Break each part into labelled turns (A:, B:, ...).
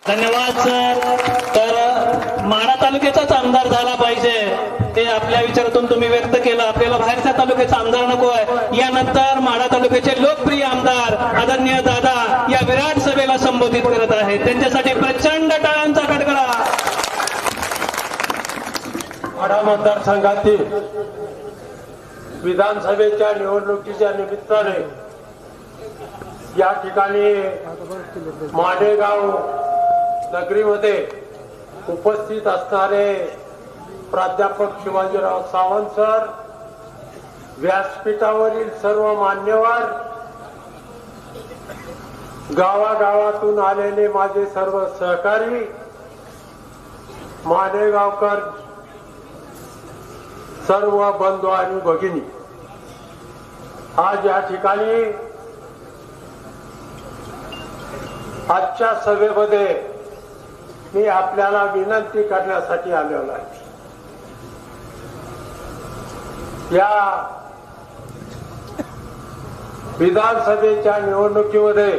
A: धन्यवाद सर. तर माढा तालुक्याचाच आमदार झाला पाहिजे ते आपल्या विचारातून तुम्ही व्यक्त केलं. आपल्याला बाहेरच्या तालुक्याचा आमदार नको आहे. यानंतर माढा तालुक्याचे लोकप्रिय आमदार आदरणीय दादा या विराट सभेला संबोधित करत आहेत. त्यांच्यासाठी प्रचंड टाळ्यांचा कडकडा.
B: माढा मतदारसंघातील विधानसभेच्या निवडणुकीच्या निमित्ताने या ठिकाणी माडेगाव नगरीमध्ये उपस्थित असणारे प्राध्यापक शिवाजीराव सावंत सर, व्यासपीठावरील सर्व मान्यवर, गावागावातून आलेले माझे सर्व सहकारी, माडेगावकर सर्व बंधू आणि भगिनी, आज या ठिकाणी आजच्या सभेमध्ये मी आपल्याला विनंती करण्यासाठी आलेलो आहे. या विधानसभेच्या निवडणुकीमध्ये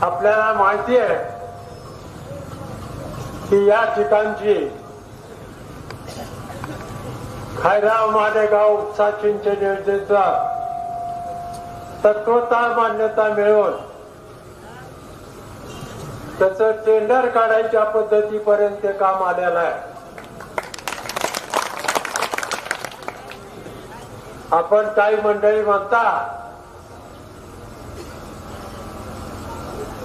B: आपल्याला माहिती आहे की या ठिकाणची खैराव माडेगाव उपसा सिंचन योजनेचा तत्वता मान्यता मिळवून त्याचं टेंडर काढायच्या पद्धतीपर्यंत काम आलेलं आहे. आपण काही मंडळी म्हणता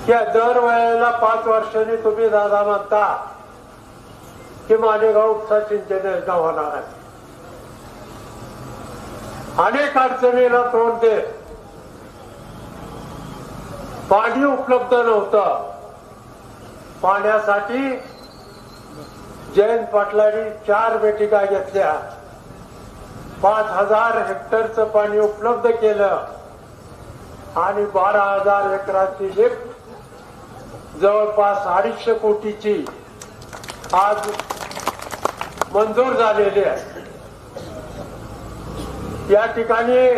B: की दर वेळेला 5 वर्षांनी तुम्ही दादा म्हणता की मालेगाव उपसा सिंचन योजना होणार आहे. अनेक अडचणीला तोंड देत पाणी उपलब्ध नव्हतं. पाण्यासाठी जयंत पाटलांनी 4 बैठका घेतल्या. 5000 हेक्टरचं पाणी उपलब्ध केलं आणि 12,000 एकराची लिफ्ट जवळपास 250 कोटीची आज मंजूर झालेली आहे. या ठिकाणी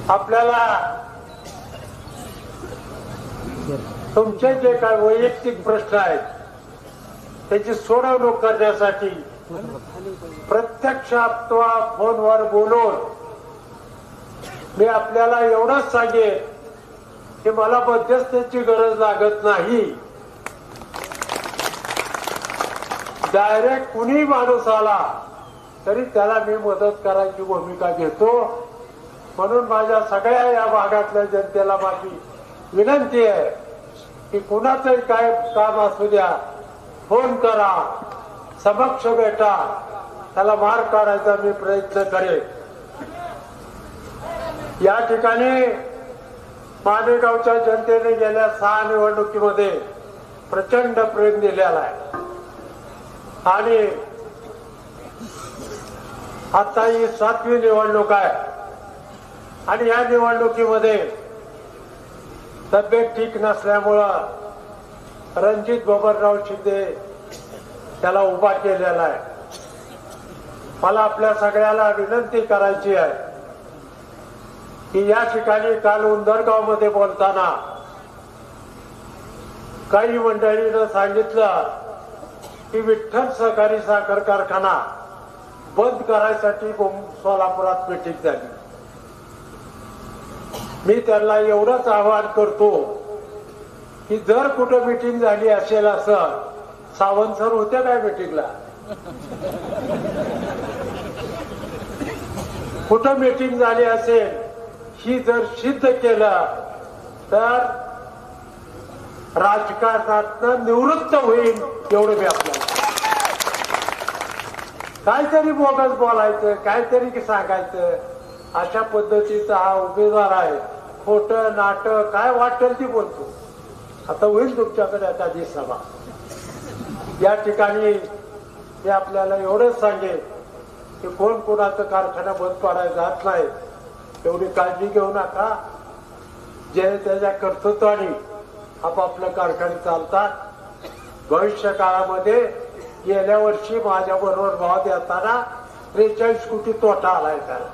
B: आपल्याला तुमचे जे काय वैयक्तिक प्रश्न आहेत त्याची सोडवणूक करण्यासाठी प्रत्यक्ष अथवा फोनवर बोलून मी आपल्याला एवढंच सांगेन की मला मध्यस्थीची गरज लागत नाही. डायरेक्ट कुणी माणूस आला तरी त्याला मी मदत करायची भूमिका घेतो. म्हणून माझ्या सगळ्या या भागातल्या जनतेला माझी विनंती आहे की कुणाचंही काय काम असू द्या, फोन करा, समक्ष भेटा, त्याला मार्ग काढायचा मी प्रयत्न करेन. या ठिकाणी मालेगावच्या जनतेने गेल्या 6 निवडणुकीमध्ये प्रचंड प्रेम दिलेला आहे आणि आता ही 7वी निवडणूक आहे आणि या निवडणुकीमध्ये तब्येत ठीक नसल्यामुळं रणजित बबनराव शिंदे त्याला उभा केलेला आहे. मला आपल्या सगळ्याला विनंती करायची आहे की या ठिकाणी काल उंदरगाव मध्ये बोलताना काही मंडळीनं सांगितलं की विठ्ठल सहकारी साखर कारखाना बंद करायसाठी सोलापुरात मीटिंग झाली. मी त्यांना एवढंच आवाहन करतो की जर कुठं मीटिंग झाली असेल असं, सावंत सर होते काय मीटिंगला, कुठं मीटिंग झाली असेल ही जर सिद्ध केलं तर राजकारणातनं निवृत्त होईल एवढं मी आपल्याला. काहीतरी बोगस बोलायचं, काहीतरी सांगायचं, अशा पद्धतीचा हा उमेदवार आहे. खोटं नाटक काय वाटेल ती बोलतो. आता होईल तुमच्याकडे एखादी सभा. या ठिकाणी मी आपल्याला एवढंच सांगेन की कोण कोणाचं कारखाना बंद पाडायला जात नाही, एवढी काळजी घेऊ नका. जे त्याच्या कर्तृत्वाने आपापलं कारखाने चालतात. भविष्य काळामध्ये गेल्या वर्षी माझ्या बरोबर भाव देताना 43 कोटी तोटा आलाय त्याला.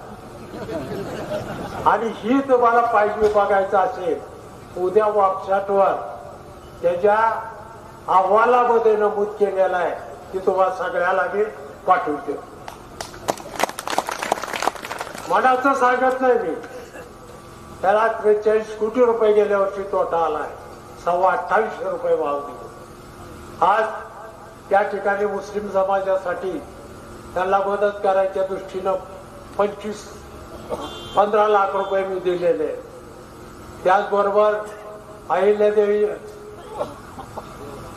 B: आणि ही तुम्हाला पाहिजे बघायचं असेल उद्या वॉट्सअपवर त्याच्या अहवालामध्ये नमूद केलेला आहे की तुम्हाला सगळ्याला मी पाठवते. मनाचं सांगत नाही मी. त्याला 43 कोटी रुपये गेल्या वर्षी तोटा आलाय. 28,500 रुपये भाव दिले. आज त्या ठिकाणी मुस्लिम समाजासाठी त्यांना मदत करायच्या दृष्टीनं 15 लाख रुपये मी दिलेले. त्याचबरोबर अहिल्यादेवी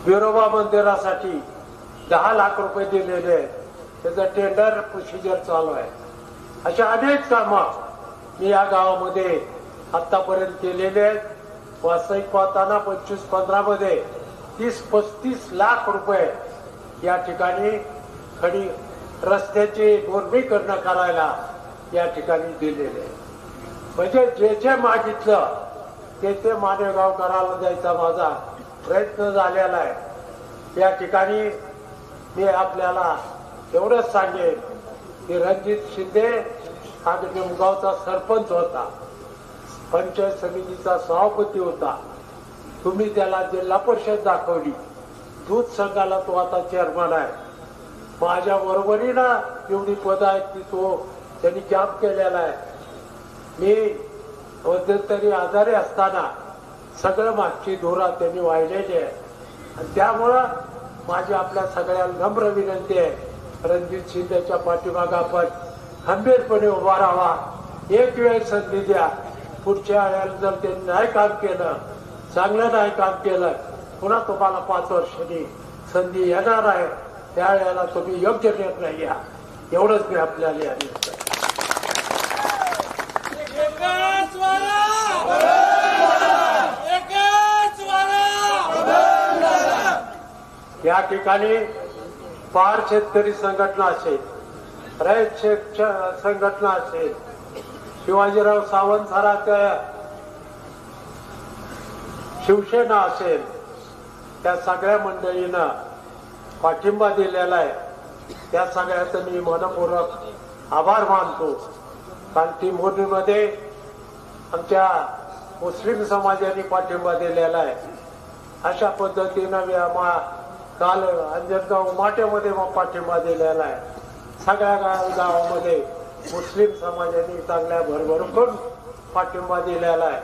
B: बिरोबा मंदिरासाठी 10 लाख रुपये दिलेले आहेत. त्याचं टेंडर प्रोसिजर चालू आहे. अशा अनेक कामं मी या गावामध्ये आतापर्यंत केलेले आहेत. वास्तविक पाहताना 25-15 मध्ये 30-35 लाख रुपये या ठिकाणी खडी रस्त्याचे गोरबीकरण करायला या ठिकाणी दिलेले. म्हणजे जे जे मागितलं ते मानेगाव करायला द्यायचा माझा प्रयत्न झालेला आहे. या ठिकाणी मी आपल्याला एवढंच सांगेन की रणजित शिंदे हा निमगावचा सरपंच होता, पंचायत समितीचा सभापती होता. तुम्ही त्याला जिल्हा परिषद दाखवली. दूध संघाला तो आता चेअरमन आहे. माझ्या बरोबरीनं एवढी पद आहेत की तो त्यांनी कॅम्प केलेला आहे. मी मध्यंतरी आजारी असताना सगळं मागची धोरा त्यांनी वाहिलेली आहे. आणि त्यामुळं माझी आपल्या सगळ्यांना नम्र विनंती आहे, रणजित शिंदेच्या पाठीमागे आपण खंबीरपणे उभा राहावा. एक वेळ संधी द्या. पुढच्या वेळेला जर त्यांनी नाही काम केलं, चांगलं नाही काम केलं, पुन्हा तुम्हाला 5 वर्षांनी संधी येणार आहे. त्यावेळेला तुम्ही योग्य निर्णय घ्या. एवढंच मी आपल्याला या या ठिकाणी पार शेतकरी संघटना असेल, रयत संघटना असेल, शिवाजीराव सावंत सरांच्या शिवसेना असेल, त्या सगळ्या मंडळीनं पाठिंबा दिलेला आहे. त्या सगळ्याचं मी मनपूर्वक आभार मानतो. काल ती मोर्नीमध्ये आमच्या मुस्लिम समाजाने पाठिंबा दिलेला आहे. अशा पद्धतीनं काल अंजनगाव उमाट्यामध्ये पाठिंबा दिलेला आहे. सगळ्या गावामध्ये मुस्लिम समाजाने चांगल्या भरभरून पाठिंबा दिलेला आहे.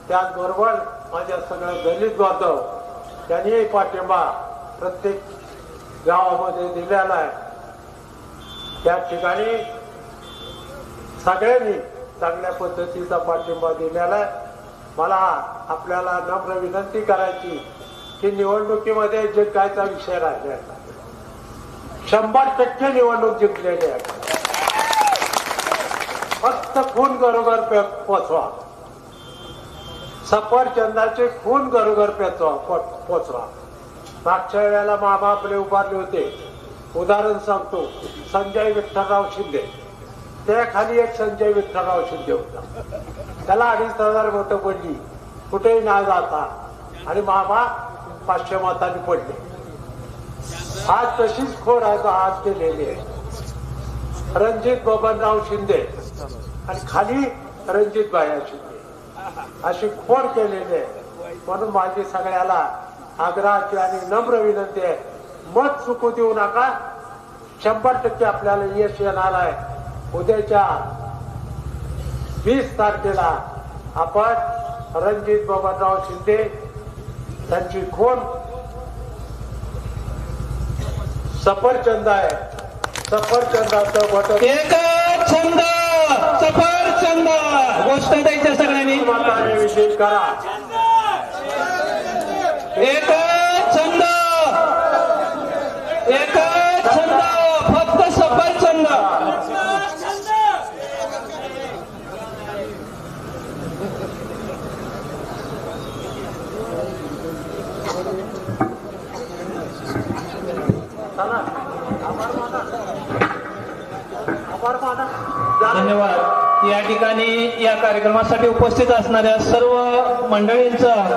B: त्याचबरोबर माझ्या सगळ्या दलित बांधव त्यांनी पाठिंबा प्रत्येक गावामध्ये दिलेला आहे. त्या ठिकाणी सगळ्यांनी चांगल्या पद्धतीचा पाठिंबा दिलेला आहे. मला आपल्याला नम्र विनंती करायची की निवडणुकीमध्ये जिंकायचा विषय राहिला. 100% निवडणूक जिंकलेली आहे. फक्त खून घरोघर पोचवा. सफरचंदाचे खून घरोघर पोचवा. मागच्या वेळेला मामा आपले उभारले होते. उदाहरण सांगतो, संजय विठ्ठलराव शिंदे. त्याखाली एक संजय विठ्ठलराव शिंदे होता. त्याला 2,500 मतं पडली, कुठेही ना जाता, आणि मामा 500 मतांनी पडले. आज तशीच खोड आज केलेली आहे. रणजित बबनराव शिंदे आणि खाली रणजित भाया शिंदे अशी खोड केलेली आहे. म्हणून माझी सगळ्याला आग्रहाची आणि नम्र विनंती आहे, मत चुकू देऊ नका. 100% आपल्याला यश येणार आहे. उद्याच्या 20 तारखेला आपण रणजित बबनराव शिंदे त्यांची खोड सफरचंद आहे. सफरचंदाचं बटन
A: एकच छंद सफरचंद. गोष्ट द्यायच्या सगळ्यांनी
B: विजय करा.
A: एकच छंद, एकच छंद, फक्त सफरचंद. धन्यवाद. या ठिकाणी या कार्यक्रमासाठी उपस्थित असणाऱ्या सर्व मंडळींचं